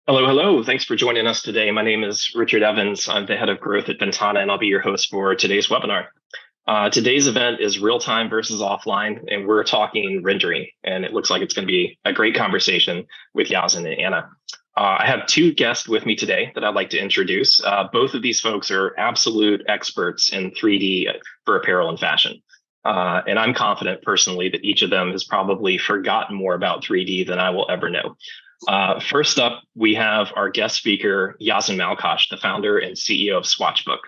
Hello, hello. Thanks for joining us today. My name is Richard Evans. I'm the head of growth at VNTANA, and I'll be your host for today's webinar. Today's event is real time versus offline, and we're talking rendering. And it looks like it's going to be a great conversation with Yazan and Anna. I have two guests with me today that I'd like to introduce. Both of these folks are absolute experts in 3D for apparel and fashion. And I'm confident personally that each of them has probably forgotten more about 3D than I will ever know. First up, we have our guest speaker, Yazan Malkosh, the founder and CEO of Swatchbook.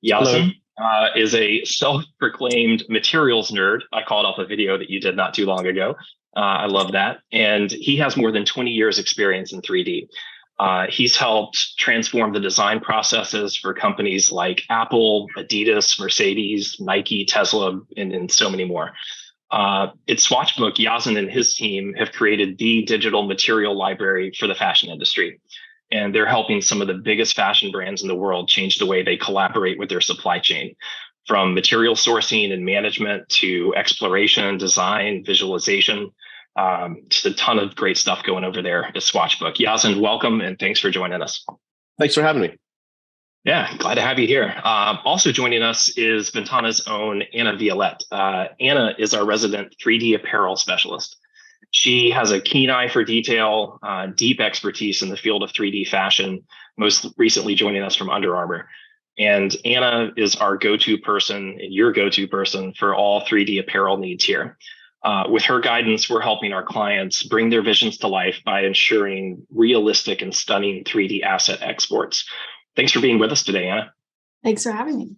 Yazan is a self-proclaimed materials nerd. I called off a video that you did not too long ago. I love that. And he has more than 20 years experience in 3D. He's helped transform the design processes for companies like Apple, Adidas, Mercedes, Nike, Tesla, and so many more. At Swatchbook, Yazan and his team have created the digital material library for the fashion industry. And they're helping some of the biggest fashion brands in the world change the way they collaborate with their supply chain, from material sourcing and management to exploration, design, visualization. Just a ton of great stuff going over there at Swatchbook. Yazan, welcome, and thanks for joining us. Thanks for having me. Yeah, glad to have you here. Also joining us is VNTANA's own Anna Violette. Anna is our resident 3D apparel specialist. She has a keen eye for detail, deep expertise in the field of 3D fashion, most recently joining us from Under Armour. And Anna is our go-to person and your go-to person for all 3D apparel needs here. With her guidance, we're helping our clients bring their visions to life by ensuring realistic and stunning 3D asset exports. Thanks for being with us today, Anna. Thanks for having me.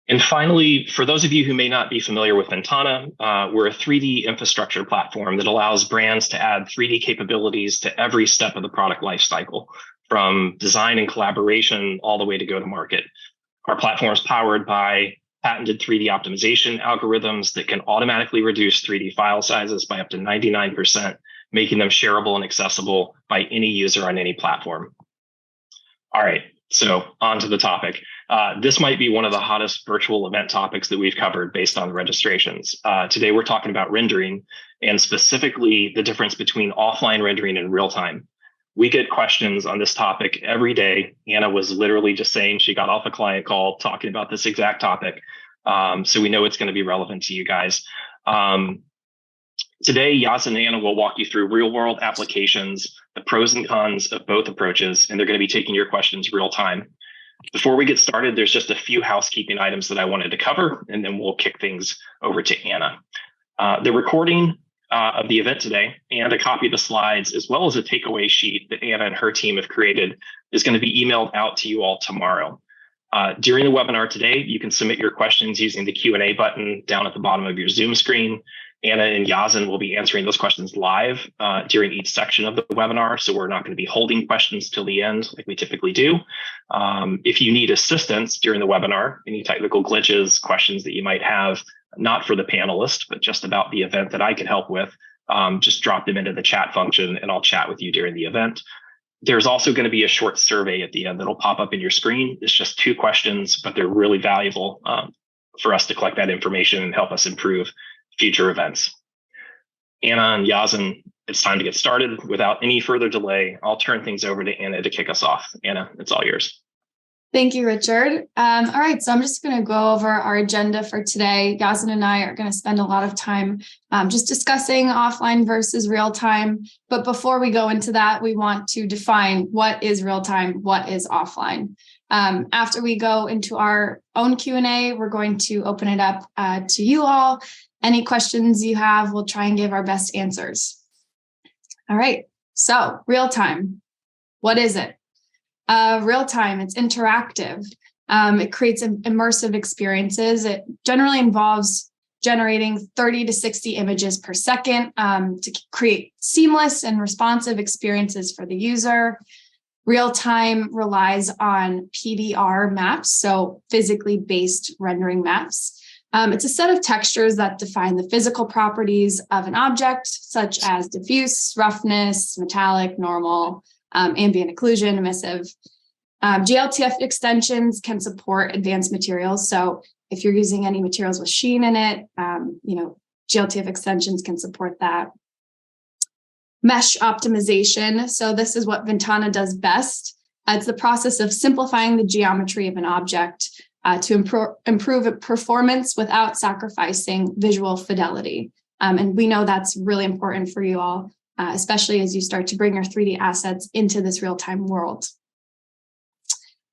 And finally, for those of you who may not be familiar with VNTANA, we're a 3D infrastructure platform that allows brands to add 3D capabilities to every step of the product lifecycle, from design and collaboration all the way to go to market. Our platform is powered by patented 3D optimization algorithms that can automatically reduce 3D file sizes by up to 99%, making them shareable and accessible by any user on any platform. All right, so on to the topic. This might be one of the hottest virtual event topics that we've covered based on registrations. Today, we're talking about rendering and specifically the difference between offline rendering and real time. We get questions on this topic every day. Anna was literally just saying she got off a client call talking about this exact topic. So we know it's going to be relevant to you guys. Today, Yazan and Anna will walk you through real-world applications, the pros and cons of both approaches, and they're going to be taking your questions real time. Before we get started, there's just a few housekeeping items that I wanted to cover, and then we'll kick things over to Anna. The recording of the event today and a copy of the slides, as well as a takeaway sheet that Anna and her team have created, is going to be emailed out to you all tomorrow. During the webinar today, you can submit your questions using the Q&A button down at the bottom of your Zoom screen. Anna and Yazan will be answering those questions live during each section of the webinar, so we're not going to be holding questions till the end like we typically do. If you need assistance during the webinar, any technical glitches, questions that you might have, not for the panelist, but just about the event that I can help with, just drop them into the chat function and I'll chat with you during the event. There's also going to be a short survey at the end that'll pop up in your screen. It's just 2 questions, but they're really valuable for us to collect that information and help us improve future events. Anna and Yazan, it's time to get started. Without any further delay, I'll turn things over to Anna to kick us off. Anna, it's all yours. Thank you, Richard. All right, so I'm just going to go over our agenda for today. Yazan and I are going to spend a lot of time just discussing offline versus real time. But before we go into that, we want to define what is real time, what is offline. After we go into our own Q&A, we're going to open it up to you all. Any questions you have, we'll try and give our best answers. All right, so real time, what is it? Real time, it's interactive. It creates immersive experiences. It generally involves generating 30 to 60 images per second to create seamless and responsive experiences for the user. Real time relies on PDR maps, so physically based rendering maps. It's a set of textures that define the physical properties of an object, such as diffuse, roughness, metallic, normal, ambient occlusion, emissive. GLTF extensions can support advanced materials. So if you're using any materials with sheen in it, GLTF extensions can support that. Mesh optimization. So this is what VNTANA does best. It's the process of simplifying the geometry of an object to improve performance without sacrificing visual fidelity. And we know that's really important for you all, especially as you start to bring your 3D assets into this real-time world.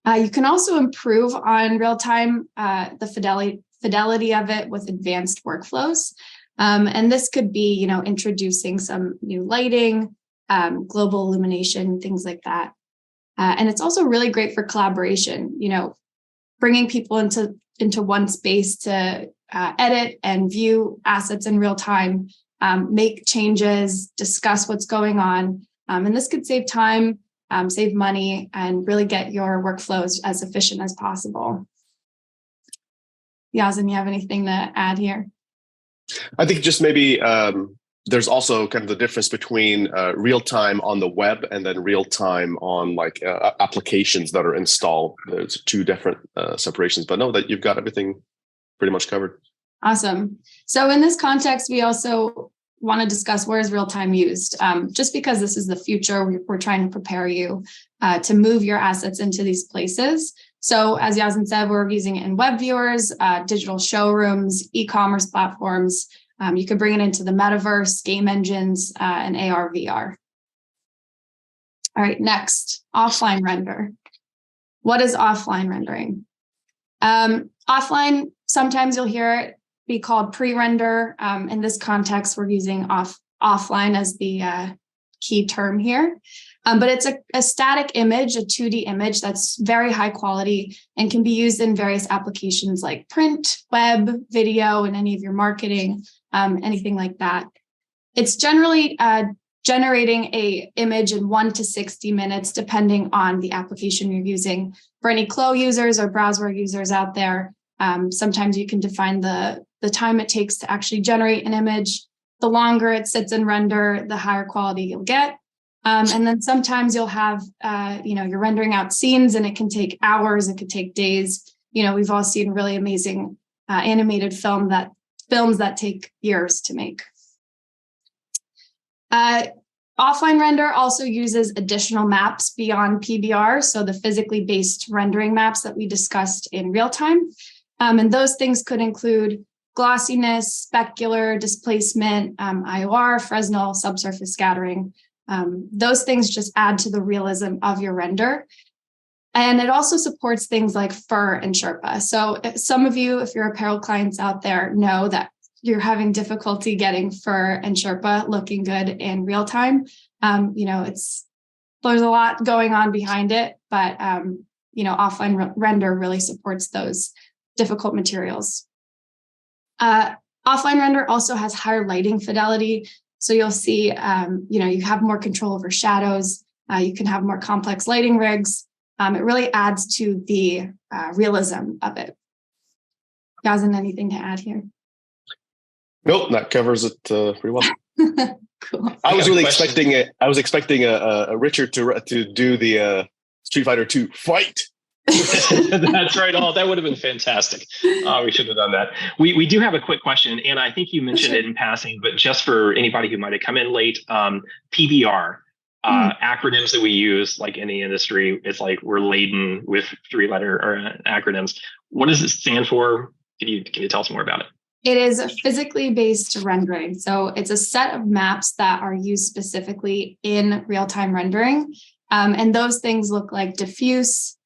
You can also improve on real-time, the fidelity of it with advanced workflows. And this could be, introducing some new lighting, global illumination, things like that. And it's also really great for collaboration, bringing people into one space to edit and view assets in real time, make changes, discuss what's going on. And this could save time, save money, and really get your workflows as efficient as possible. Yazan, you have anything to add here? I think just maybe there's also kind of the difference between real time on the web and then real time on like applications that are installed. There's two different separations, but know that you've got everything pretty much covered. Awesome. So in this context, we also want to discuss where is real time used. Just because this is the future, we're trying to prepare you to move your assets into these places. So as Yazan said, we're using it in web viewers, digital showrooms, e-commerce platforms. You could bring it into the metaverse, game engines, and AR, VR. All right, next, offline render. What is offline rendering? Offline, sometimes you'll hear it be called pre-render. In this context, we're using offline as the key term here. But it's a static image, a 2D image that's very high quality and can be used in various applications like print, web, video, and any of your marketing, anything like that. It's generally generating an image in 1 to 60 minutes, depending on the application you're using. For any Clo users or browser users out there, sometimes you can define the time it takes to actually generate an image. The longer it sits in render, the higher quality you'll get. And then sometimes you'll have, you're rendering out scenes and it can take hours, it could take days. We've all seen really amazing animated films that take years to make. Offline render also uses additional maps beyond PBR, so the physically based rendering maps that we discussed in real time. And those things could include glossiness, specular, displacement, IOR, Fresnel, subsurface scattering. Those things just add to the realism of your render. And it also supports things like fur and Sherpa. So some of you, if you're apparel clients out there, know that you're having difficulty getting fur and Sherpa looking good in real time. There's a lot going on behind it, but offline render really supports those difficult materials. Offline render also has higher lighting fidelity. So you'll see, you have more control over shadows. You can have more complex lighting rigs. It really adds to the realism of it. Yazan, anything to add here? Nope, that covers it pretty well. Cool. I was really expecting it. I was expecting a Richard to do the Street Fighter 2 fight. That's right. Oh, that would have been fantastic. We should have done that. We do have a quick question, and I think you mentioned it in passing, but just for anybody who might have come in late, PBR, acronyms that we use, like in the industry, it's like we're laden with 3-letter acronyms. What does it stand for? Can you tell us more about it? It is a physically based rendering. So it's a set of maps that are used specifically in real-time rendering. And those things look like diffuse,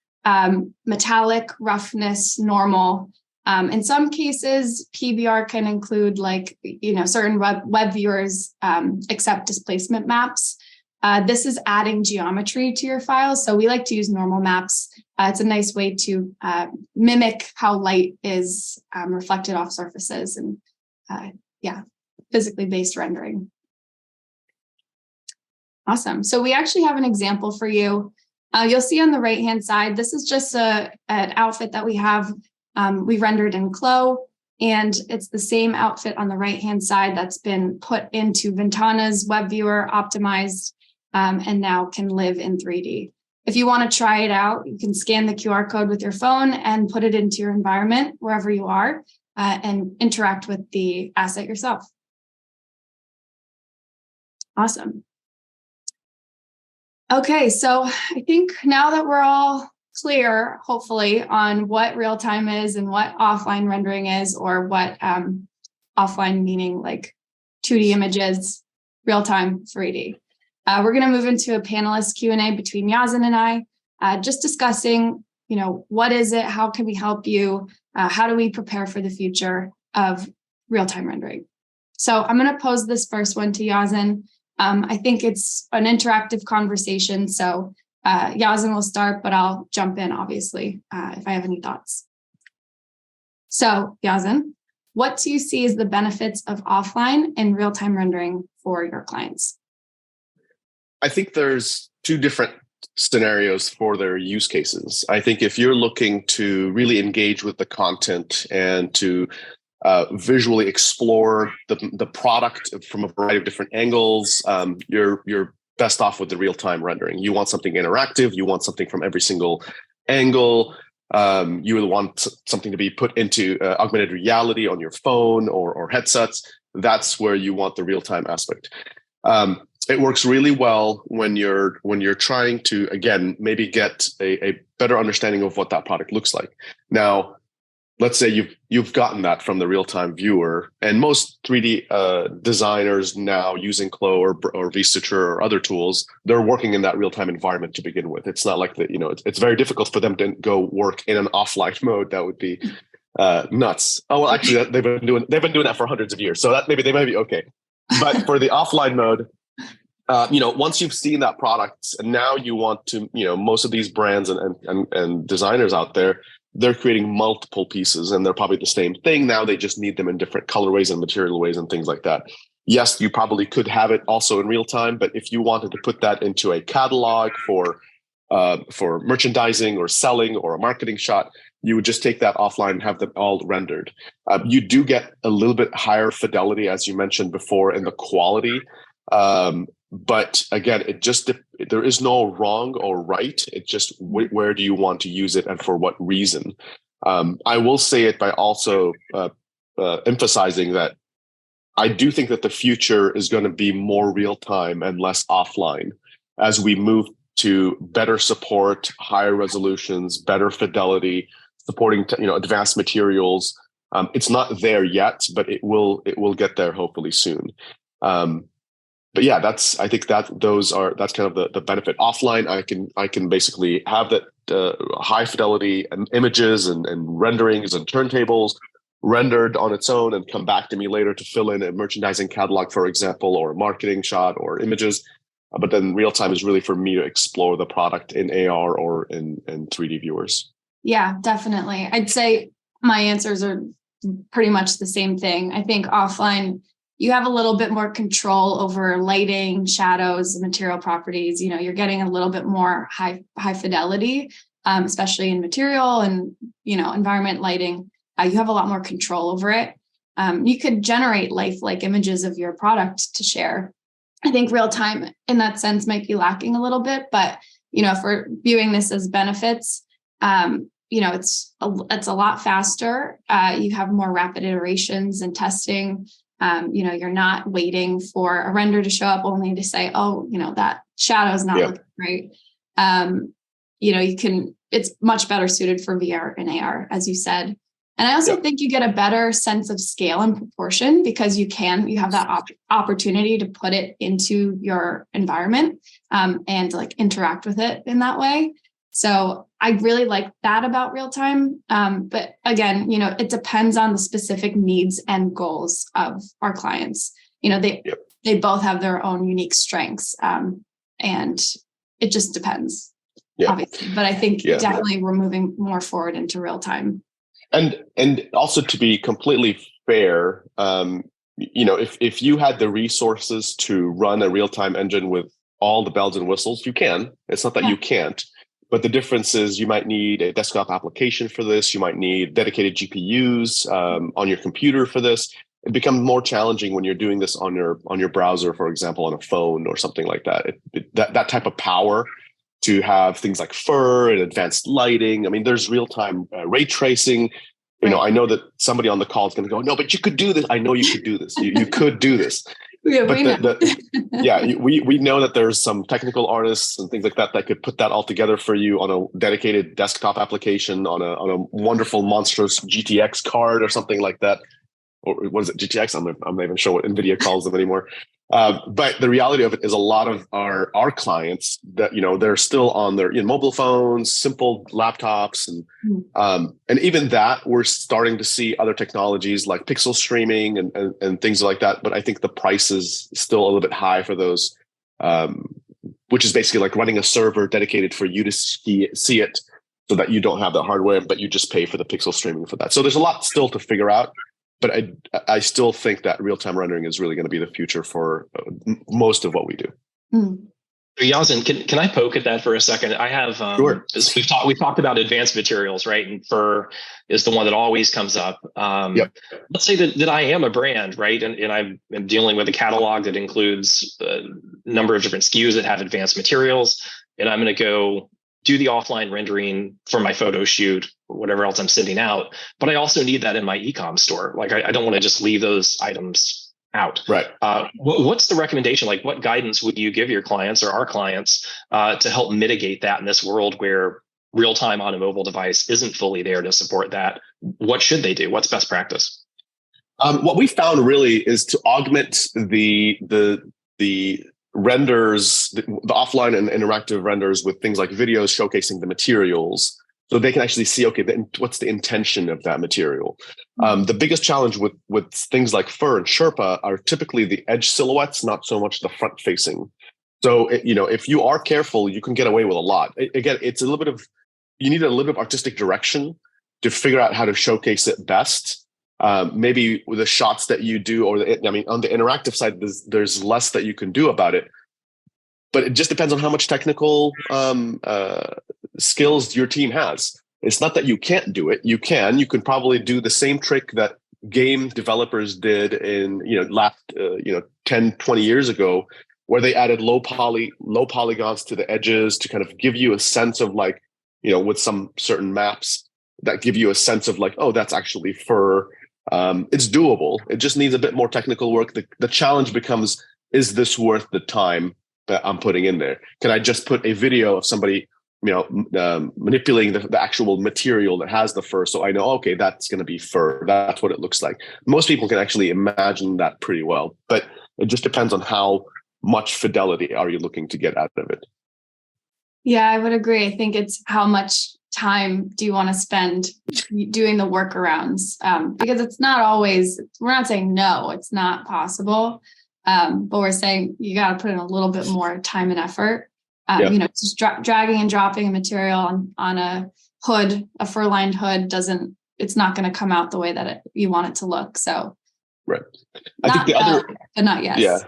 metallic, roughness, normal. In some cases, PBR can include certain web viewers accept displacement maps. This is adding geometry to your files. So we like to use normal maps. It's a nice way to mimic how light is reflected off surfaces and physically based rendering. Awesome. So we actually have an example for you. You'll see on the right-hand side, this is just an outfit that we have. We rendered in Clo, and it's the same outfit on the right-hand side that's been put into VNTANA's web viewer, optimized, and now can live in 3D. If you want to try it out, you can scan the QR code with your phone and put it into your environment wherever you are and interact with the asset yourself. Awesome. Okay, so I think now that we're all clear, hopefully, on what real time is and what offline rendering is, or what offline meaning like 2D images, real time 3D. We're going to move into a panelist Q&A between Yazan and I, just discussing, what is it? How can we help you? How do we prepare for the future of real time rendering? So I'm going to pose this first one to Yazan. I think it's an interactive conversation. So Yazan will start, but I'll jump in, obviously, if I have any thoughts. So Yazan, what do you see as the benefits of offline and real-time rendering for your clients? I think there's two different scenarios for their use cases. I think if you're looking to really engage with the content and to visually explore the product from a variety of different angles, you're best off with the real-time rendering. You want something interactive. You want something from every single angle. You would want something to be put into augmented reality on your phone or headsets. That's where you want the real-time aspect. It works really well when you're trying to, again, maybe get a better understanding of what that product looks like. Now, let's say you've gotten that from the real-time viewer, and most 3D designers now using Clo or VStitcher or other tools, they're working in that real-time environment to begin with. It's not like that, it's very difficult for them to go work in an offline mode. That would be nuts. Oh well, actually, they've been doing that for hundreds of years, so that they might be okay. But for the offline mode, once you've seen that product, and now you want to, most of these brands and designers out there, they're creating multiple pieces, and they're probably the same thing. Now they just need them in different colorways and material ways and things like that. Yes, you probably could have it also in real time, but if you wanted to put that into a catalog for merchandising or selling or a marketing shot, you would just take that offline and have them all rendered. You do get a little bit higher fidelity, as you mentioned before, in the quality. But again, there is no wrong or right. It's just where do you want to use it and for what reason? I will say it by also emphasizing that I do think that the future is going to be more real time and less offline as we move to better support, higher resolutions, better fidelity, supporting advanced materials. It's not there yet, but it will get there hopefully soon. But yeah, that's kind of the benefit. Offline, I can basically have that high fidelity and images and renderings and turntables rendered on its own and come back to me later to fill in a merchandising catalog, for example, or a marketing shot or images. But then real time is really for me to explore the product in AR or in 3D viewers. Yeah, definitely. I'd say my answers are pretty much the same thing. I think offline, you have a little bit more control over lighting, shadows, material properties. You're getting a little bit more high fidelity, especially in material and, environment lighting. You have a lot more control over it. You could generate lifelike images of your product to share. I think real time in that sense might be lacking a little bit, but, if we're viewing this as benefits, it's a lot faster. You have more rapid iterations and testing. You're not waiting for a render to show up only to say, oh, that shadow is not looking great. It's much better suited for VR and AR, as you said. And I also think you get a better sense of scale and proportion because you have that opportunity to put it into your environment and like interact with it in that way. So I really like that about real time. But again, it depends on the specific needs and goals of our clients. They both have their own unique strengths. And it just depends, obviously. But I think definitely we're moving more forward into real time. And also to be completely fair, if you had the resources to run a real-time engine with all the bells and whistles, you can. It's not that you can't. But the difference is you might need a desktop application for this. You might need dedicated GPUs on your computer for this. It becomes more challenging when you're doing this on your browser, for example, on a phone or something like that. That type of power to have things like fur and advanced lighting. I mean, there's real-time ray tracing. I know that somebody on the call is going to go, no, but you could do this. I know you could do this. You could do this. Yeah, But we know. we know that there's some technical artists and things like that that could put that all together for you on a dedicated desktop application on a wonderful monstrous GTX card or something like that. Or what is it, GTX? I'm not even sure what NVIDIA calls them anymore. But the reality of it is a lot of our clients that, they're still on their mobile phones, simple laptops. And even that, we're starting to see other technologies like pixel streaming and things like that. But I think the price is still a little bit high for those, which is basically like running a server dedicated for you to see it so that you don't have the hardware, but you just pay for the pixel streaming for that. So there's a lot still to figure out. But I still think that real-time rendering is really going to be the future for most of what we do. Yazan, can I poke at that for a second? I have Sure. We've talked about advanced materials, right? And fur is the one that always comes up. Yep. Let's say that I am a brand, right? And I'm dealing with a catalog that includes a number of different SKUs that have advanced materials, and I'm going to go do the offline rendering for my photo shoot, whatever else I'm sending out. But I also need that in my e-com store. Like I don't want to just leave those items out. Right. What's the recommendation? Like what guidance would you give your clients or our clients to help mitigate that in this world where real time on a mobile device isn't fully there to support that? What should they do? What's best practice? What we found really is to augment the renders, the offline and interactive renders with things like videos showcasing the materials, so they can actually see, okay, what's the intention of that material. The biggest challenge with things like fur and Sherpa are typically the edge silhouettes, not so much the front facing. So, if you are careful, you can get away with a lot. Again, it's you need a little bit of artistic direction to figure out how to showcase it best. Maybe with the shots that you do, on the interactive side, there's less that you can do about it. But it just depends on how much technical skills your team has. It's not that you can't do it. You can probably do the same trick that game developers did in, last 10, 20 years ago, where they added low polygons to the edges to kind of give you a sense of with some certain maps that give you a sense of oh, that's actually fur. It's doable. It just needs a bit more technical work. The challenge becomes, is this worth the time that I'm putting in there? Can I just put a video of somebody, manipulating the actual material that has the fur, so I know, okay, that's going to be fur. That's what it looks like. Most people can actually imagine that pretty well, but it just depends on how much fidelity are you looking to get out of it. Yeah, I would agree. I think it's how much time do you want to spend doing the workarounds? Because it's not always, we're not saying no, it's not possible. But we're saying you got to put in a little bit more time and effort. Just dragging and dropping a material on a hood, a fur-lined hood it's not going to come out the way that you want it to look. So, right. I think but not yes. Yeah.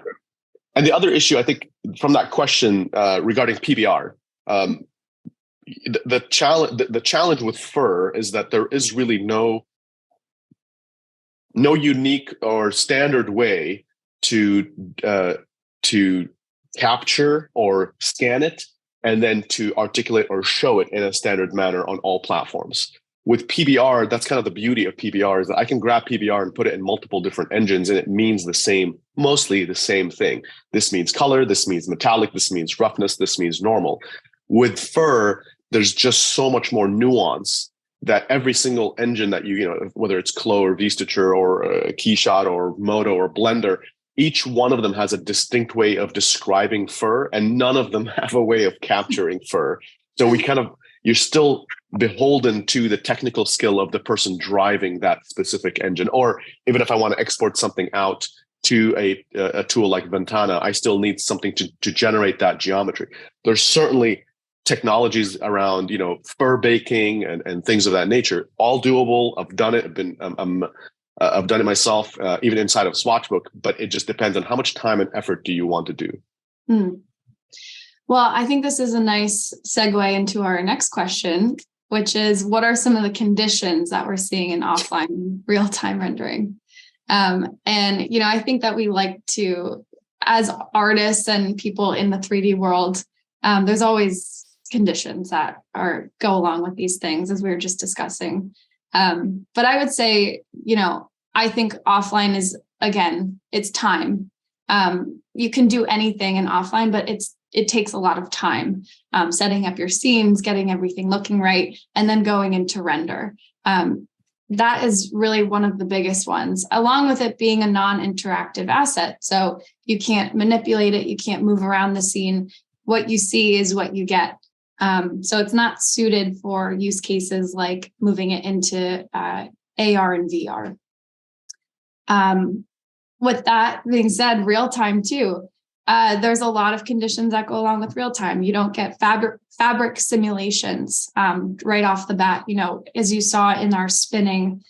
And the other issue, I think, from that question regarding PBR, the challenge with fur is that there is really no unique or standard way to capture or scan it and then to articulate or show it in a standard manner on all platforms. With PBR, that's kind of the beauty of PBR, is that I can grab PBR and put it in multiple different engines, and it means mostly the same thing. This means color, this means metallic, this means roughness, this means normal. With fur, there's just so much more nuance that every single engine that whether it's Clo or VStitcher or Keyshot or Moto or Blender, each one of them has a distinct way of describing fur, and none of them have a way of capturing fur. So you're still beholden to the technical skill of the person driving that specific engine. Or even if I want to export something out to a tool like VNTANA, I still need something to generate that geometry. There's certainly technologies around, fur baking and things of that nature, all doable. I've done it. I've done it myself, even inside of Swatchbook, but it just depends on how much time and effort do you want to do. Well, I think this is a nice segue into our next question, which is, what are some of the conditions that we're seeing in offline real-time rendering? I think that we like to, as artists and people in the 3D world, there's always conditions that go along with these things, as we were just discussing. But I would say, I think offline is, again, it's time. You can do anything in offline, but it takes a lot of time, setting up your scenes, getting everything looking right, and then going into render. That is really one of the biggest ones, along with it being a non-interactive asset. So you can't manipulate it. You can't move around the scene. What you see is what you get. So it's not suited for use cases like moving it into AR and VR. With that being said, real time too. There's a lot of conditions that go along with real time. You don't get fabric simulations right off the bat. As you saw in our spinning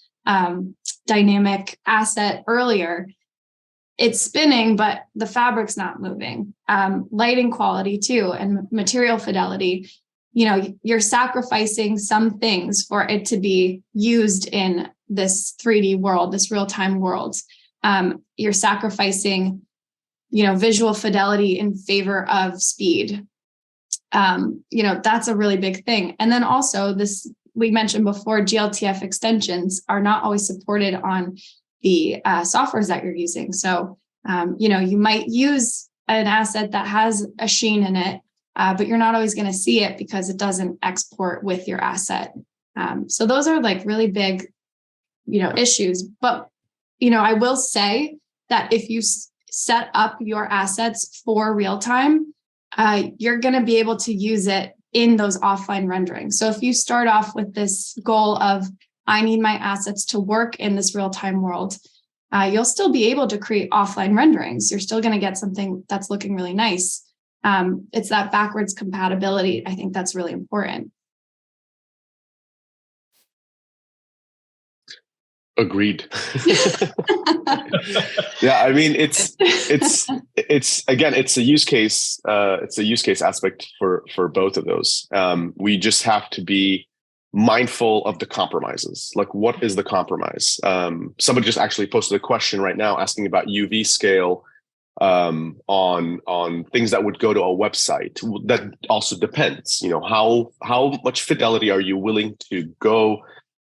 dynamic asset earlier, it's spinning, but the fabric's not moving. Lighting quality too, and material fidelity. You're sacrificing some things for it to be used in this 3D world, this real-time world. You're sacrificing, visual fidelity in favor of speed. That's a really big thing. And then also we mentioned before, GLTF extensions are not always supported on the softwares that you're using. So, you might use an asset that has a sheen in it, but you're not always going to see it because it doesn't export with your asset. So those are like really big, issues. But, I will say that if you set up your assets for real time, you're going to be able to use it in those offline renderings. So if you start off with this goal of, I need my assets to work in this real-time world, you'll still be able to create offline renderings. You're still going to get something that's looking really nice. It's that backwards compatibility. I think that's really important. Agreed. Yeah, I mean, it's again, it's a use case. It's a use case aspect for both of those. We just have to be mindful of the compromises. Like, what is the compromise? Somebody just actually posted a question right now asking about UV scale on things that would go to a website. That also depends. How much fidelity are you willing to go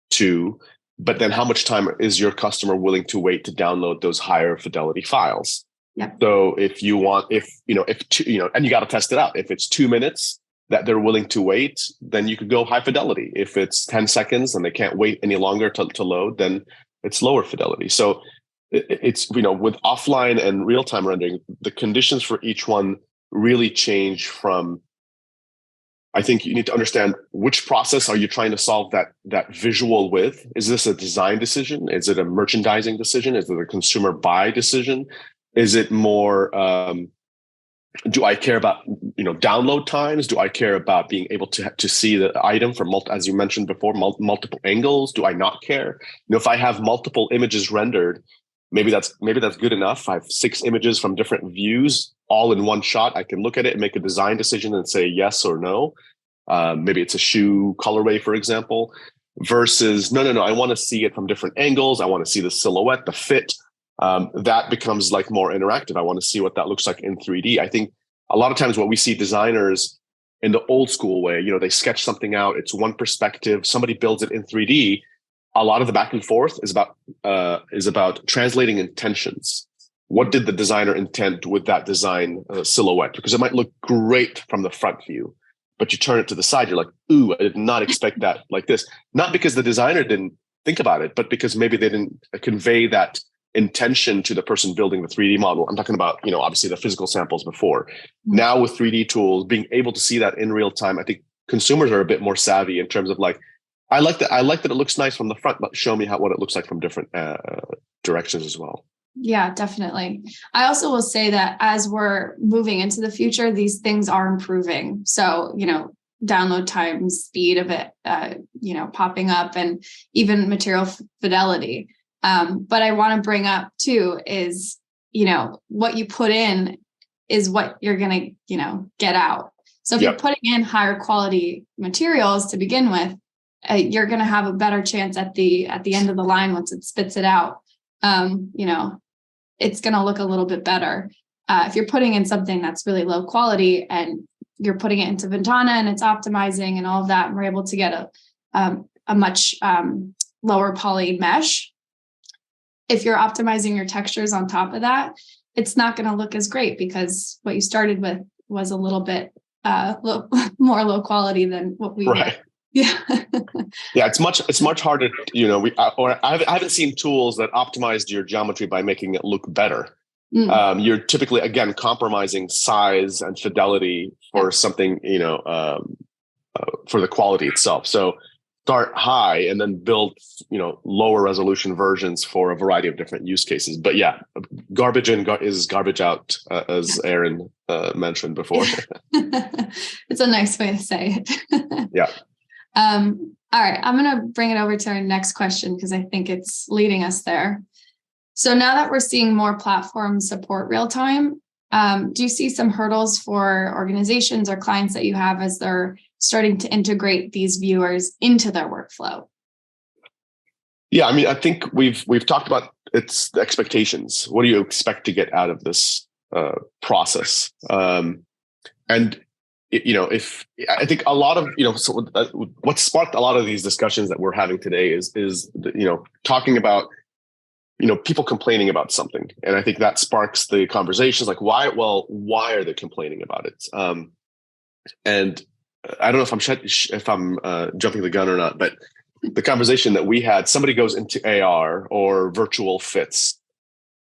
to? But then how much time is your customer willing to wait to download those higher fidelity files? Yep. So if you want, and you got to test it out. If it's 2 minutes that they're willing to wait, then you could go high fidelity. If it's 10 seconds and they can't wait any longer to load, then it's lower fidelity. So it's, with offline and real-time rendering, the conditions for each one really change from, I think you need to understand which process are you trying to solve that visual with. Is this a design decision? Is it a merchandising decision? Is it a consumer buy decision? Is it more, do I care about, download times? Do I care about being able to see the item from as you mentioned before, multiple angles? Do I not care? If I have multiple images rendered, maybe that's good enough. I have 6 images from different views, all in one shot. I can look at it and make a design decision and say yes or no. Maybe it's a shoe colorway, for example, versus no, I want to see it from different angles. I want to see the silhouette, the fit. That becomes like more interactive. I want to see what that looks like in 3D. I think a lot of times what we see designers in the old school way, they sketch something out. It's one perspective. Somebody builds it in 3D. A lot of the back and forth is about translating intentions. What did the designer intend with that design silhouette? Because it might look great from the front view, but you turn it to the side, you're like, ooh, I did not expect that like this. Not because the designer didn't think about it, but because maybe they didn't convey that intention to the person building the 3D model. I'm talking about, obviously the physical samples before. Now with 3D tools, being able to see that in real time, I think consumers are a bit more savvy in terms of like, I like that it looks nice from the front, but show me what it looks like from different directions as well. Yeah, definitely. I also will say that as we're moving into the future, these things are improving. So, download time, speed of it, popping up, and even material fidelity. But I want to bring up too is, what you put in is what you're going to, get out. So if you're putting in higher quality materials to begin with, you're going to have a better chance at the end of the line once it spits it out. It's going to look a little bit better. If you're putting in something that's really low quality and you're putting it into VNTANA and it's optimizing and all of that, and we're able to get a much lower poly mesh. If you're optimizing your textures on top of that, it's not going to look as great because what you started with was a little bit more low quality than what we right. Yeah. Yeah, it's much harder. I haven't seen tools that optimized your geometry by making it look better. You're typically, again, compromising size and fidelity for something, for the quality itself. So start high and then build, lower resolution versions for a variety of different use cases. But yeah, garbage in is garbage out, as Aaron mentioned before. It's a nice way to say it. Yeah. All right, I'm going to bring it over to our next question because I think it's leading us there. So now that we're seeing more platforms support real time, do you see some hurdles for organizations or clients that you have as they're starting to integrate these viewers into their workflow? Yeah, I mean, I think we've talked about it's the expectations. What do you expect to get out of this process? And if I think a lot of what sparked a lot of these discussions that we're having today is talking about people complaining about something, and I think that sparks the conversations like why are they complaining about it? And I don't know if I'm jumping the gun or not, but the conversation that we had, somebody goes into AR or virtual fits,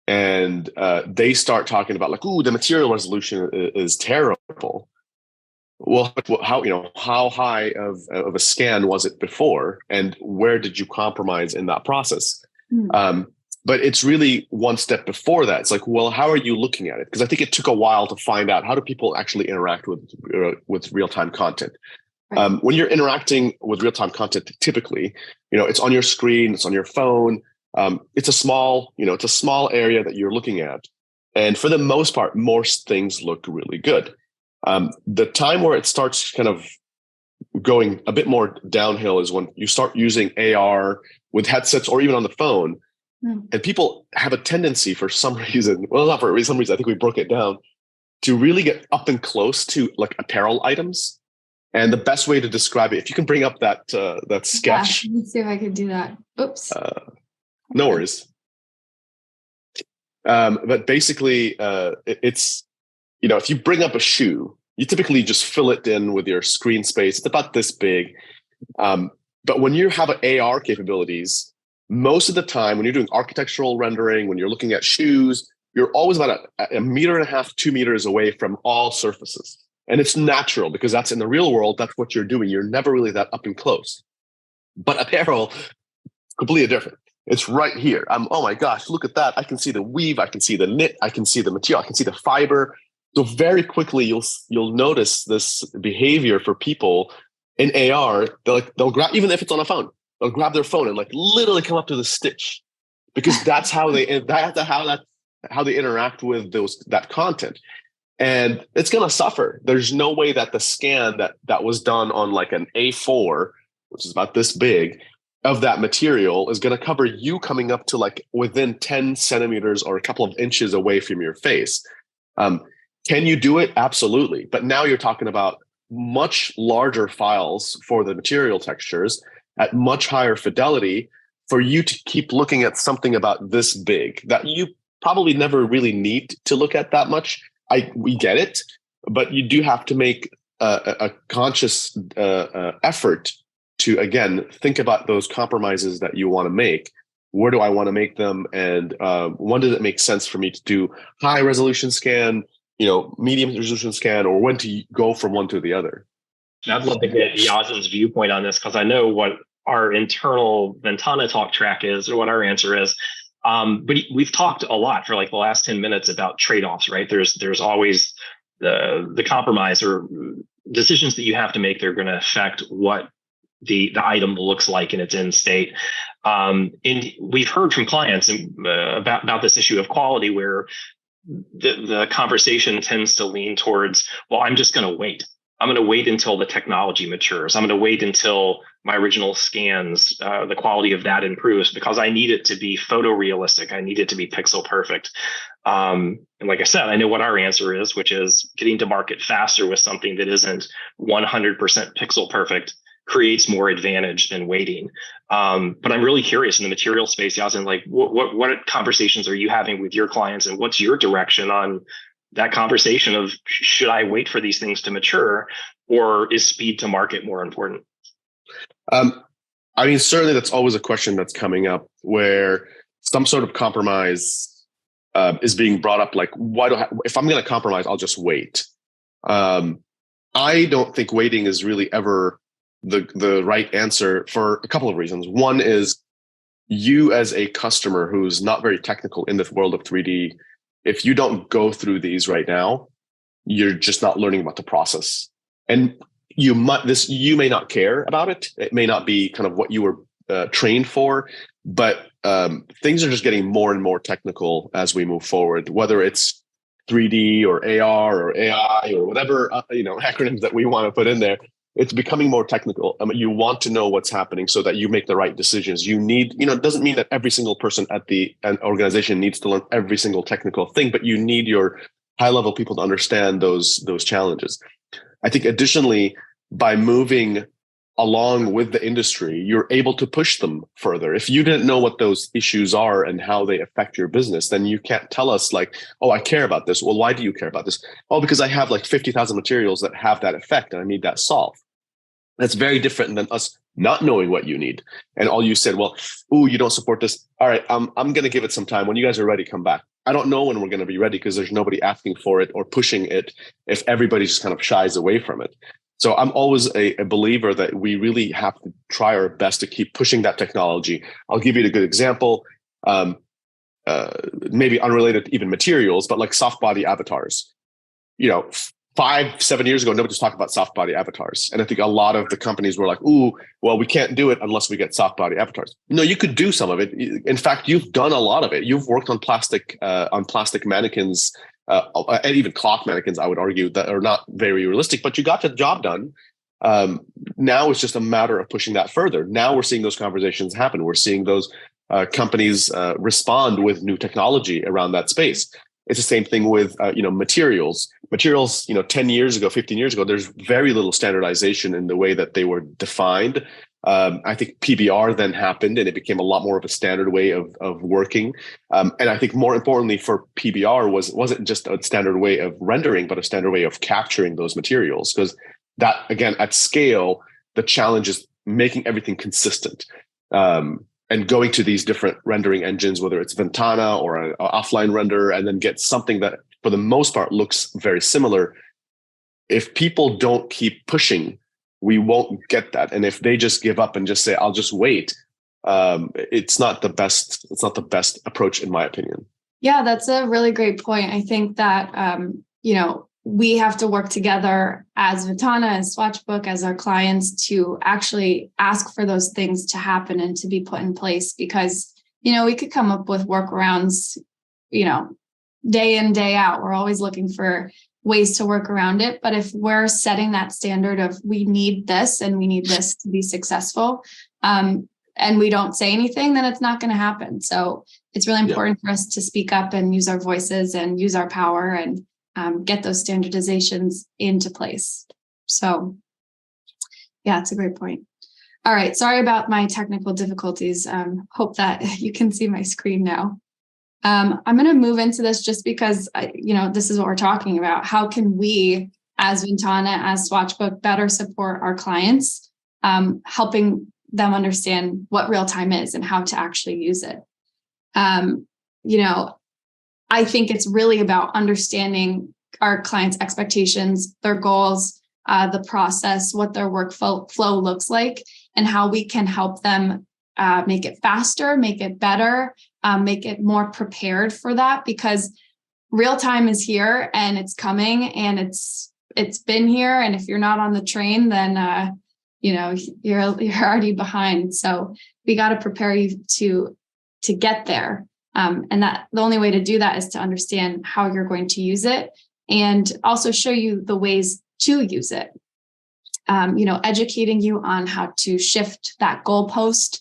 and they start talking about like, ooh, the material resolution is terrible. Well, how high of a scan was it before, and where did you compromise in that process? But it's really one step before that. It's like, well, how are you looking at it? Because I think it took a while to find out how do people actually interact with real-time content. Right. When you're interacting with real-time content, typically, it's on your screen, it's on your phone. It's a small area that you're looking at, and for the most part, most things look really good. The time where it starts kind of going a bit more downhill is when you start using AR with headsets or even on the phone. And people have a tendency for some reason, well, not for some reason, I think we broke it down, to really get up and close to like apparel items. And the best way to describe it, if you can bring up that sketch. Yeah, let's see if I can do that. Oops. No worries. But basically, it's, if you bring up a shoe, you typically just fill it in with your screen space. It's about this big. But when you have AR capabilities, most of the time when you're doing architectural rendering, when you're looking at shoes, you're always about a meter and a half, 2 meters away from all surfaces. And it's natural because that's in the real world, that's what you're doing. You're never really that up and close. But apparel, completely different. It's right here. Oh my gosh, look at that. I can see the weave, I can see the knit, I can see the material, I can see the fiber. So very quickly you'll notice this behavior for people in AR. They'll grab, even if it's on a phone, they'll grab their phone and like literally come up to the stitch, because that's how they interact with that content. And it's going to suffer. There's no way that the scan that was done on like an A4, which is about this big, of that material is going to cover you coming up to like within 10 centimeters or a couple of inches away from your face. Can you do it? Absolutely. But now you're talking about much larger files for the material textures at much higher fidelity for you to keep looking at something about this big that you probably never really need to look at that much. We get it, but you do have to make a conscious effort to, again, think about those compromises that you want to make. Where do I want to make them? And when does it make sense for me to do high resolution scan, medium resolution scan, or when to go from one to the other? I'd love to get Yazan's viewpoint on this, because I know what our internal VNTANA talk track is, or what our answer is. But we've talked a lot for like the last 10 minutes about trade-offs, right? There's always the compromise or decisions that you have to make that are going to affect what the item looks like in its end state. And we've heard from clients about this issue of quality, where the conversation tends to lean towards, well, I'm just going to wait. I'm going to wait until the technology matures. I'm going to wait until my original scans, the quality of that improves, because I need it to be photorealistic. I need it to be pixel perfect. And like I said, I know what our answer is, which is getting to market faster with something that isn't 100% pixel perfect creates more advantage than waiting. But I'm really curious in the material space, Yazan, like what conversations are you having with your clients, and what's your direction on that conversation of should I wait for these things to mature, or is speed to market more important? I mean, certainly that's always a question that's coming up where some sort of compromise is being brought up. Like, if I'm going to compromise, I'll just wait. I don't think waiting is really ever the right answer for a couple of reasons. One is you as a customer who's not very technical in the world of 3D, if you don't go through these right now, you're just not learning about the process. And you may not care about it. It may not be kind of what you were trained for, but things are just getting more and more technical as we move forward, whether it's 3D or AR or AI or whatever, acronyms that we want to put in there. It's becoming more technical. You want to know what's happening so that you make the right decisions. You need, it doesn't mean that every single person at an organization needs to learn every single technical thing, but you need your high-level people to understand those challenges. I think additionally, by moving along with the industry, you're able to push them further. If you didn't know what those issues are and how they affect your business, then you can't tell us like, oh, I care about this. Well, why do you care about this? Oh, because I have like 50,000 materials that have that effect and I need that solved. That's very different than us not knowing what you need. And all you said, well, ooh, you don't support this. All right, I'm going to give it some time. When you guys are ready, come back. I don't know when we're going to be ready because there's nobody asking for it or pushing it if everybody just kind of shies away from it. So I'm always a believer that we really have to try our best to keep pushing that technology. I'll give you a good example, maybe unrelated to even materials, but like soft body avatars. 5-7 years ago, nobody was talking about soft body avatars. And I think a lot of the companies were like, ooh, well, we can't do it unless we get soft body avatars. No, you could do some of it. In fact, you've done a lot of it. You've worked on plastic mannequins, and even cloth mannequins, I would argue, that are not very realistic, but you got the job done. Now it's just a matter of pushing that further. Now we're seeing those conversations happen. We're seeing those companies respond with new technology around that space. It's the same thing with materials. Materials, 10 years ago, 15 years ago, there's very little standardization in the way that they were defined. I think PBR then happened and it became a lot more of a standard way of working. And I think more importantly for PBR wasn't just a standard way of rendering, but a standard way of capturing those materials. Because that, again, at scale, the challenge is making everything consistent. And going to these different rendering engines, whether it's VNTANA or an offline render, and then get something that for the most part looks very similar. If people don't keep pushing, we won't get that. And if they just give up and just say, I'll just wait, it's not the best approach, in my opinion. Yeah, that's a really great point. I think that, we have to work together as VNTANA, as Swatchbook, as our clients to actually ask for those things to happen and to be put in place because, we could come up with workarounds, day in, day out. We're always looking for ways to work around it. But if we're setting that standard of we need this and we need this to be successful, and we don't say anything, then it's not going to happen. So it's really important for us to speak up and use our voices and use our power and get those standardizations into place. So yeah, it's a great point. All right. Sorry about my technical difficulties. Hope that you can see my screen now. I'm going to move into this just because, this is what we're talking about. How can we as VNTANA, as Swatchbook, better support our clients, helping them understand what real time is and how to actually use it? I think it's really about understanding our clients' expectations, their goals, the process, what their workflow looks like, and how we can help them make it faster, make it better, make it more prepared for that. Because real time is here and it's coming and it's been here. And if you're not on the train, then you're already behind. So we got to prepare you to get there. And that the only way to do that is to understand how you're going to use it and also show you the ways to use it. Educating you on how to shift that goalpost,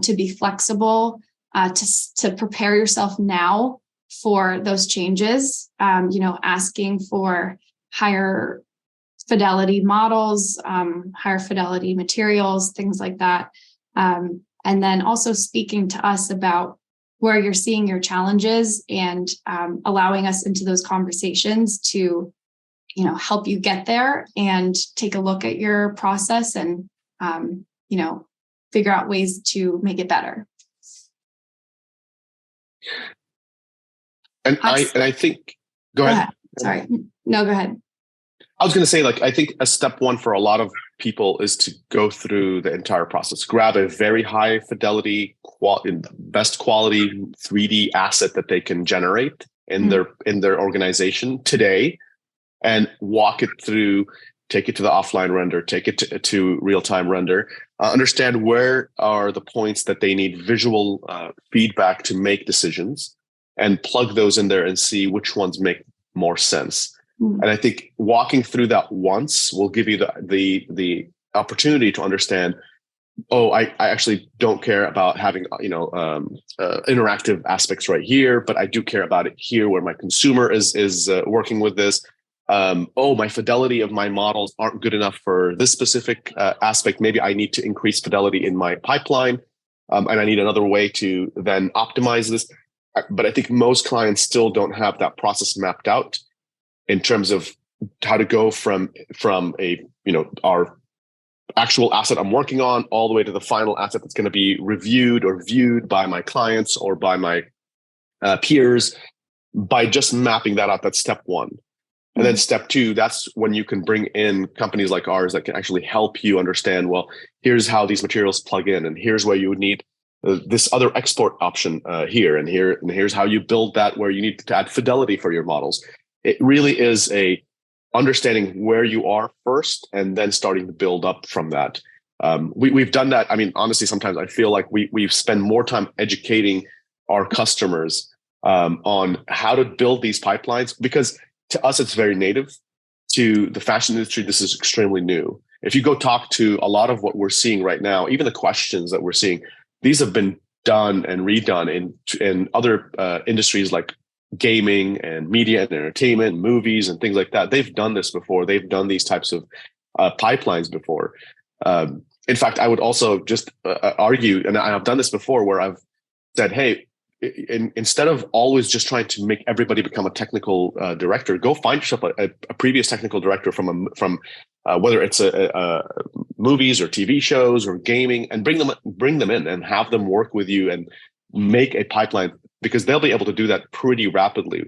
to be flexible, to prepare yourself now for those changes, asking for higher fidelity models, higher fidelity materials, things like that. And then also speaking to us about where you're seeing your challenges and allowing us into those conversations to, help you get there and take a look at your process and, figure out ways to make it better. And I think, go ahead. Sorry. No, go ahead. I was going to say, I think a step one for a lot of people is to go through the entire process, grab a very high fidelity, best quality 3D asset that they can generate in their organization today, and walk it through, take it to the offline render, take it to real-time render, understand where are the points that they need visual feedback to make decisions, and plug those in there and see which ones make more sense. And I think walking through that once will give you the opportunity to understand, I actually don't care about having interactive aspects right here, but I do care about it here where my consumer is working with this. My fidelity of my models aren't good enough for this specific aspect. Maybe I need to increase fidelity in my pipeline, and I need another way to then optimize this. But I think most clients still don't have that process mapped out in terms of how to go from our actual asset I'm working on all the way to the final asset that's going to be reviewed or viewed by my clients or by my peers. By just mapping that out, that's step one. And then step two, that's when you can bring in companies like ours that can actually help you understand, well, here's how these materials plug in, and here's where you would need this other export option here, and here's how you build that where you need to add fidelity for your models. It really is a understanding where you are first and then starting to build up from that. We've done that. I mean, honestly, sometimes I feel like we've spent more time educating our customers on how to build these pipelines, because to us, it's very native. To the fashion industry, this is extremely new. If you go talk to a lot of what we're seeing right now, even the questions that we're seeing, these have been done and redone in other industries like gaming and media and entertainment, movies and things like that. They've done this before. They've done these types of pipelines before. In fact, I would also just argue, and I've done this before, where I've said, hey, instead of always just trying to make everybody become a technical director, go find yourself a previous technical director from whether it's a movies or TV shows or gaming, and bring them in and have them work with you and make a pipeline, because they'll be able to do that pretty rapidly,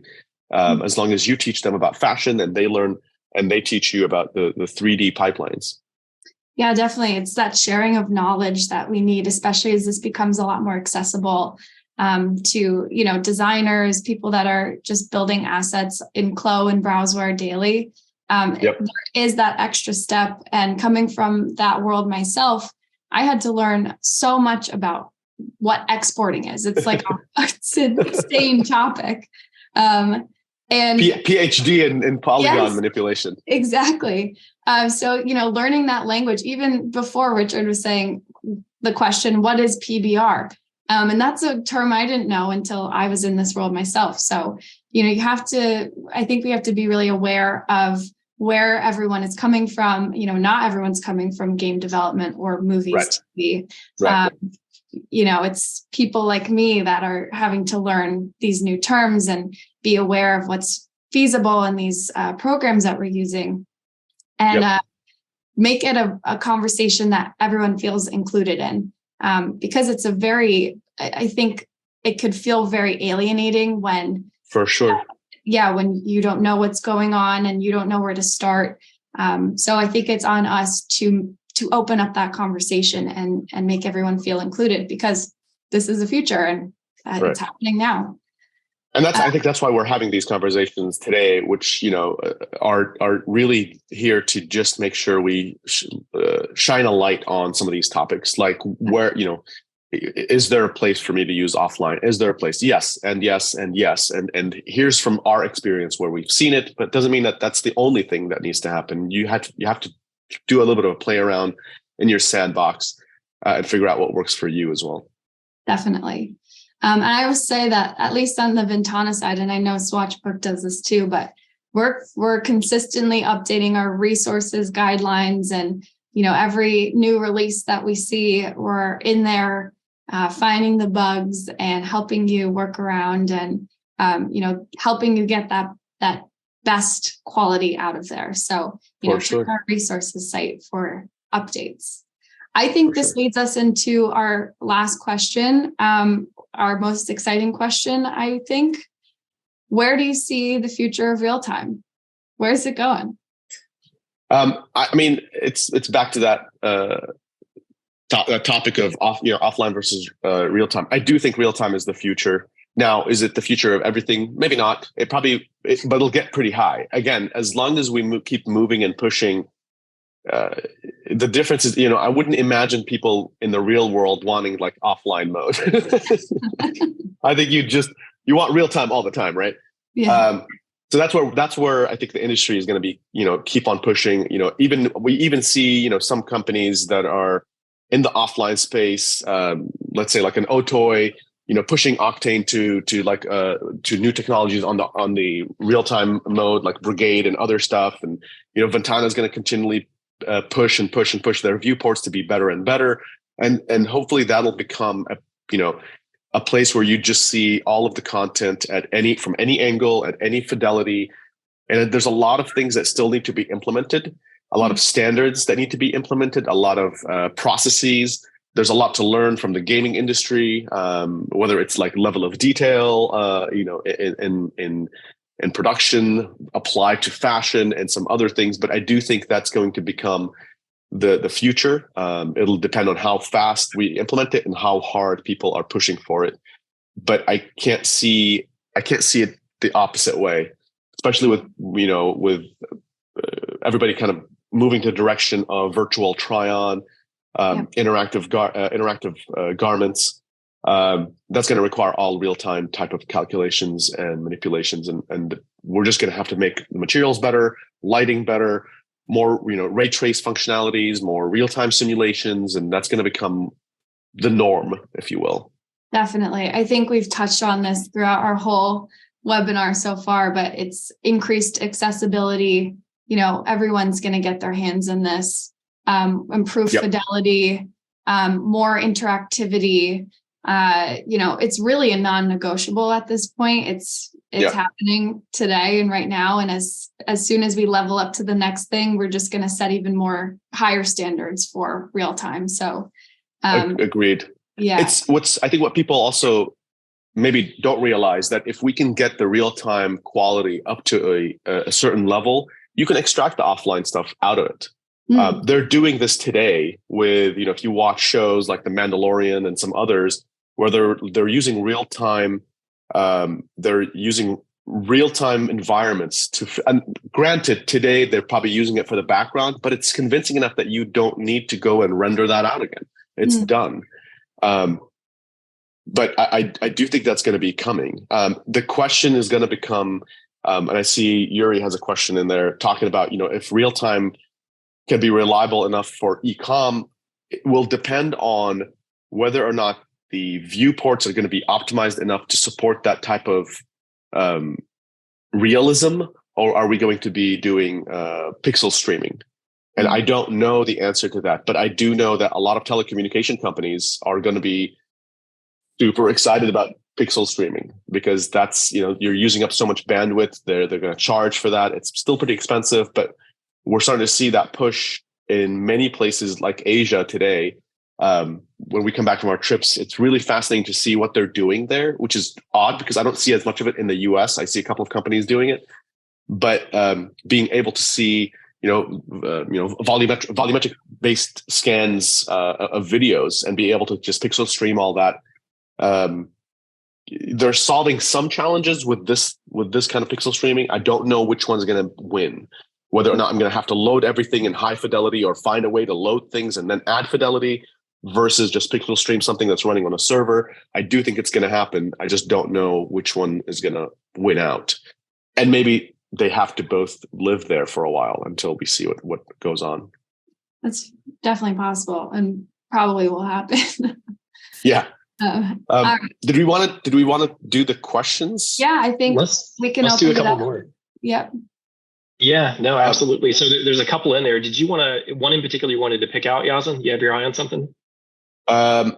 as long as you teach them about fashion and they learn and they teach you about the 3D pipelines. Yeah, definitely. It's that sharing of knowledge that we need, especially as this becomes a lot more accessible to, designers, people that are just building assets in Clo and Browseware daily. There is that extra step. And coming from that world myself, I had to learn so much about what exporting is. It's like it's an insane topic. And PhD in polygon manipulation. Exactly. So, learning that language, even before Richard was saying the question, what is PBR? And that's a term I didn't know until I was in this world myself. So, I think we have to be really aware of where everyone is coming from. Not everyone's coming from game development or movies, TV. Right. It's people like me that are having to learn these new terms and be aware of what's feasible in these programs that we're using, and make it a conversation that everyone feels included in. Because it's I think it could feel very alienating when, for sure, when you don't know what's going on and you don't know where to start. So I think it's on us to open up that conversation and make everyone feel included, because this is the future and it's happening now. And I think that's why we're having these conversations today, which, are really here to just make sure we shine a light on some of these topics, like where, is there a place for me to use offline? Is there a place? Yes, and yes, and yes. And here's from our experience where we've seen it, but it doesn't mean that that's the only thing that needs to happen. You have to do a little bit of a play around in your sandbox and figure out what works for you as well. Definitely. And I would say that, at least on the VNTANA side, and I know Swatchbook does this too, but we're consistently updating our resources, guidelines, and every new release that we see, we're in there finding the bugs and helping you work around and helping you get that best quality out of there. So check our resources site for updates. I think this leads us into our last question, our most exciting question, I think. Where do you see the future of real time? Where's it going? I mean, it's back to that topic of offline versus real time. I do think real time is the future. Now, is it the future of everything? Maybe not. But it'll get pretty high. Again, as long as we keep moving and pushing. The difference is, I wouldn't imagine people in the real world wanting like offline mode. I think you want real time all the time, right? Yeah. So that's where I think the industry is going to be, keep on pushing. We even see, some companies that are in the offline space, let's say like an Otoy, pushing Octane to new technologies on the real time mode, like Brigade and other stuff, and VNTANA is going to continually push their viewports to be better and better, and hopefully that'll become a place where you just see all of the content from any angle, at any fidelity. And there's a lot of things that still need to be implemented, a lot of standards that need to be implemented, a lot of processes. There's a lot to learn from the gaming industry, whether it's like level of detail, in production, applied to fashion and some other things. But I do think that's going to become the future. It'll depend on how fast we implement it and how hard people are pushing for it. But I can't see it the opposite way, especially with everybody kind of moving to the direction of virtual try-on, interactive garments. That's going to require all real-time type of calculations and manipulations, and we're just going to have to make the materials better, lighting better, more ray trace functionalities, more real-time simulations, and that's going to become the norm, if you will. Definitely. I think we've touched on this throughout our whole webinar so far, but it's increased accessibility. Everyone's going to get their hands in this, improved fidelity, more interactivity. It's really a non-negotiable at this point. It's happening today and right now. And as soon as we level up to the next thing, we're just going to set even more higher standards for real time. So, agreed. Yeah. I think what people also maybe don't realize that if we can get the real time quality up to a certain level, you can extract the offline stuff out of it. They're doing this today with, if you watch shows like The Mandalorian and some others, where they're using real time, environments and granted, today they're probably using it for the background, but it's convincing enough that you don't need to go and render that out again. It's done. But I do think that's going to be coming. The question is going to become, and I see Yuri has a question in there talking about, if real time can be reliable enough for e-com, it will depend on whether or not the viewports are going to be optimized enough to support that type of realism, or are we going to be doing pixel streaming? And I don't know the answer to that, but I do know that a lot of telecommunication companies are going to be super excited about pixel streaming, because that's, you're using up so much bandwidth. They're going to charge for that. It's still pretty expensive, but we're starting to see that push in many places like Asia today. When we come back from our trips, it's really fascinating to see what they're doing there, which is odd because I don't see as much of it in the US. I see a couple of companies doing it, but being able to see, volumetric based scans of videos and be able to just pixel stream all that. They're solving some challenges with this kind of pixel streaming. I don't know which one's going to win, whether or not I'm going to have to load everything in high fidelity or find a way to load things and then add fidelity versus just pixel stream something that's running on a server. I do think it's going to happen. I just don't know which one is going to win out. And maybe they have to both live there for a while until we see what goes on. That's definitely possible and probably will happen. Yeah. Did we want to do the questions? Yeah, I think we can let's do a couple more. Yep. Yeah, no, absolutely. So there's a couple in there. Did you want to, one in particular you wanted to pick out, Yazan? You have your eye on something? Um,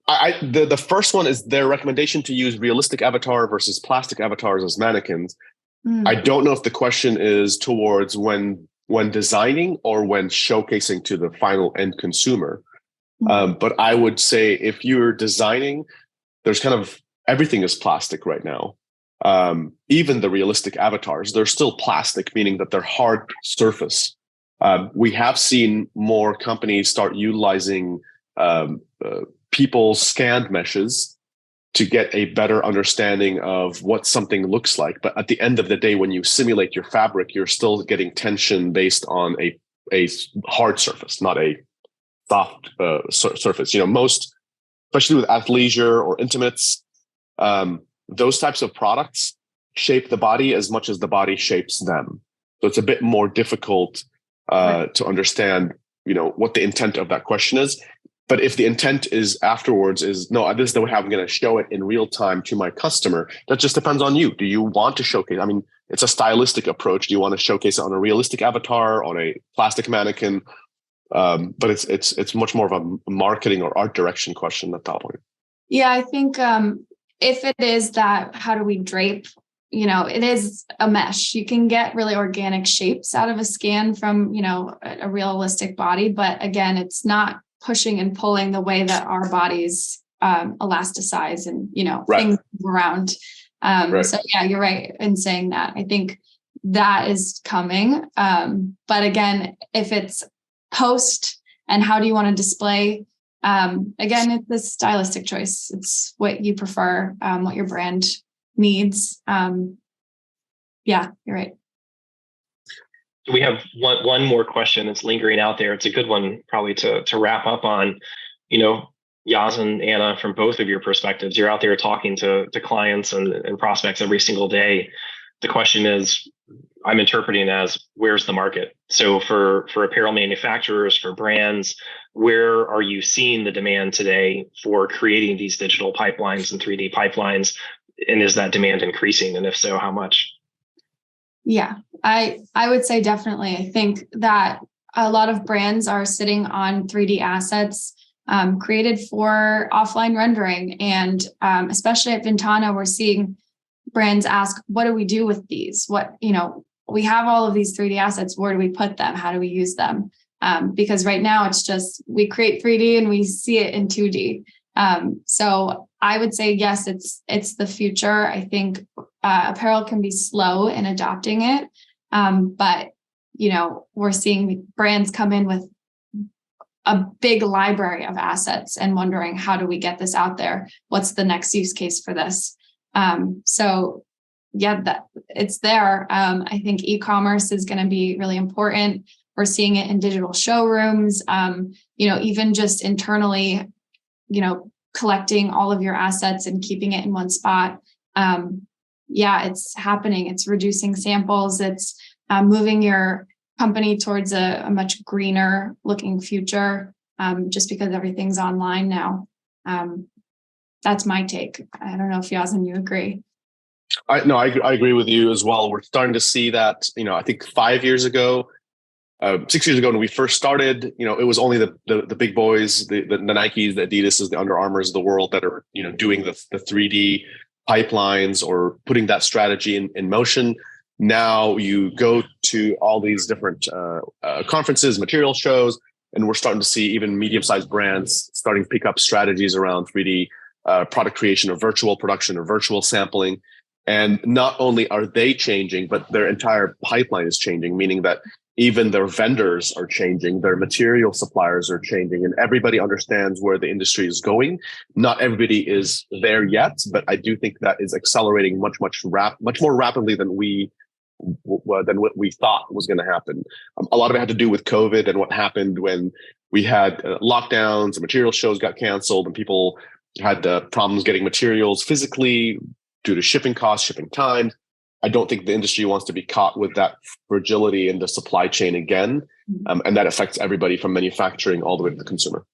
the first one is their recommendation to use realistic avatar versus plastic avatars as mannequins. I don't know if the question is towards when designing or when showcasing to the final end consumer. But I would say if you're designing, there's kind of everything is plastic right now. Even the realistic avatars, they're still plastic, meaning that they're hard surface. We have seen more companies start utilizing people's scanned meshes to get a better understanding of what something looks like. But at the end of the day, when you simulate your fabric, you're still getting tension based on a hard surface, not a soft surface. Most, especially with athleisure or intimates, those types of products shape the body as much as the body shapes them. So it's a bit more difficult to understand, what the intent of that question is. But if the intent is afterwards is, no, this is the way I'm going to show it in real time to my customer, that just depends on you. Do you want to showcase? I mean, it's a stylistic approach. Do you want to showcase it on a realistic avatar, on a plastic mannequin? But it's much more of a marketing or art direction question at that point. Yeah, I think if it is that, how do we drape? It is a mesh. You can get really organic shapes out of a scan from, a realistic body. But again, it's not pushing and pulling the way that our bodies elasticize and, things move around. So yeah, you're right in saying that. I think that is coming. But again, if it's post and how do you want to display? Again, it's a stylistic choice. It's what you prefer, what your brand needs. Yeah, you're right. We have one more question that's lingering out there. It's a good one probably to wrap up on. Yazan, Anna, from both of your perspectives, you're out there talking to clients and prospects every single day. The question is, I'm interpreting as, where's the market? So for apparel manufacturers, for brands, where are you seeing the demand today for creating these digital pipelines and 3D pipelines? And is that demand increasing? And if so, how much? Yeah, I would say definitely. I think that a lot of brands are sitting on 3D assets created for offline rendering. And especially at VNTANA, we're seeing brands ask, what do we do with these? We have all of these 3D assets. Where do we put them? How do we use them? Because right now it's just, we create 3D and we see it in 2D. So I would say, yes, it's the future. I think apparel can be slow in adopting it. But, we're seeing brands come in with a big library of assets and wondering, how do we get this out there? What's the next use case for this? So yeah, it's there. I think e-commerce is going to be really important. We're seeing it in digital showrooms, even just internally, collecting all of your assets and keeping it in one spot. Yeah, it's happening. It's reducing samples. It's moving your company towards a much greener looking future, just because everything's online now. That's my take. I don't know if Yazan, you agree. I agree with you as well. We're starting to see that, I think 5 years ago, 6 years ago when we first started, it was only the big boys, the Nikes, the Adidas, the Under Armours of the world that are, doing the 3D pipelines or putting that strategy in motion. Now you go to all these different conferences, material shows, and we're starting to see even medium-sized brands starting to pick up strategies around 3D product creation or virtual production or virtual sampling. And not only are they changing, but their entire pipeline is changing, meaning that even their vendors are changing, their material suppliers are changing, and everybody understands where the industry is going. Not everybody is there yet, but I do think that is accelerating much more rapidly than what we thought was going to happen. A lot of it had to do with COVID and what happened when we had lockdowns, and material shows got canceled, and people had problems getting materials physically due to shipping costs, shipping time. I don't think the industry wants to be caught with that fragility in the supply chain again. And that affects everybody from manufacturing all the way to the consumer.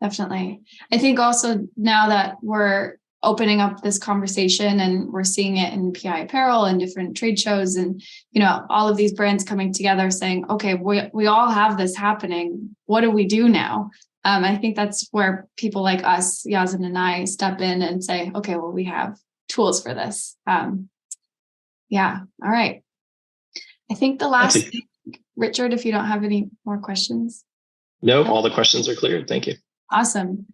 Definitely. I think also now that we're opening up this conversation, and we're seeing it in PI Apparel and different trade shows, and all of these brands coming together saying, okay, we all have this happening. What do we do now? I think that's where people like us, Yazan and I, step in and say, okay, well, we have tools for this. Yeah. All right. I think the last thing, Richard, if you don't have any more questions. No, all the questions are cleared. Thank you. Awesome.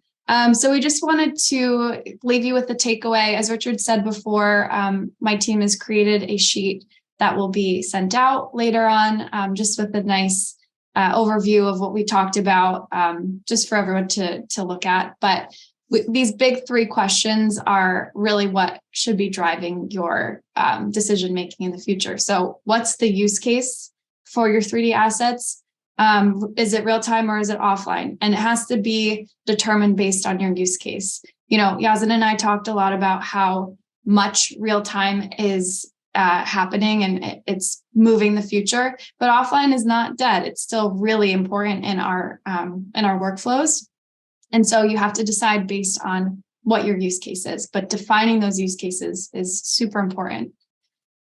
So we just wanted to leave you with the takeaway. As Richard said before, my team has created a sheet that will be sent out later on, just with a nice overview of what we talked about, just for everyone to look at. But these big 3 questions are really what should be driving your decision making in the future. So what's the use case for your 3D assets? Is it real time or is it offline? And it has to be determined based on your use case. Yazan and I talked a lot about how much real time is happening and it's moving the future, but offline is not dead. It's still really important in our workflows. And so you have to decide based on what your use case is, but defining those use cases is super important.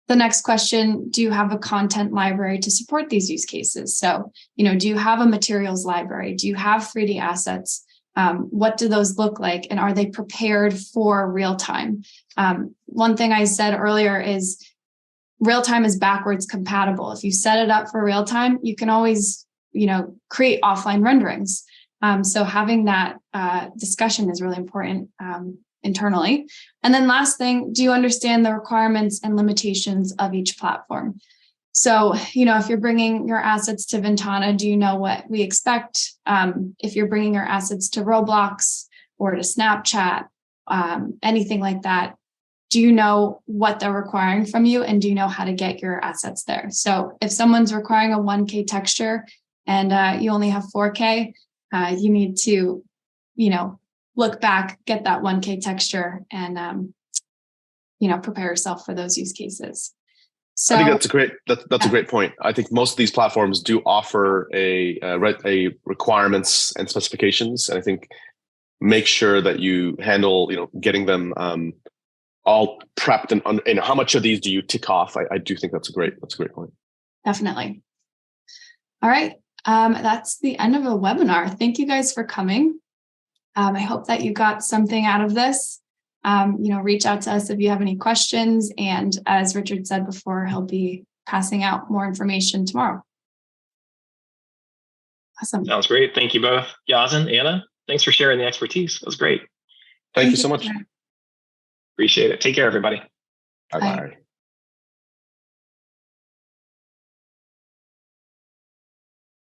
The next question, do you have a content library to support these use cases? So, do you have a materials library? Do you have 3D assets? What do those look like? And are they prepared for real time? One thing I said earlier is real time is backwards compatible. If you set it up for real time, you can always, create offline renderings. So having that discussion is really important internally. And then last thing, do you understand the requirements and limitations of each platform? So, if you're bringing your assets to VNTANA, do you know what we expect? If you're bringing your assets to Roblox or to Snapchat, anything like that, do you know what they're requiring from you? And do you know how to get your assets there? So if someone's requiring a 1K texture and you only have 4K, you need to, look back, get that 1K texture and, prepare yourself for those use cases. So I think that's a great point. I think most of these platforms do offer a requirements and specifications. And I think make sure that you handle, getting them all prepped and how much of these do you tick off? I do think that's a great point. Definitely. All right. That's the end of the webinar. Thank you guys for coming. I hope that you got something out of this. Reach out to us if you have any questions. And as Richard said before, he'll be passing out more information tomorrow. Awesome. Sounds great. Thank you both. Yazan, Anna, thanks for sharing the expertise. That was great. Thank you so much. Appreciate it. Take care, everybody. Bye-bye.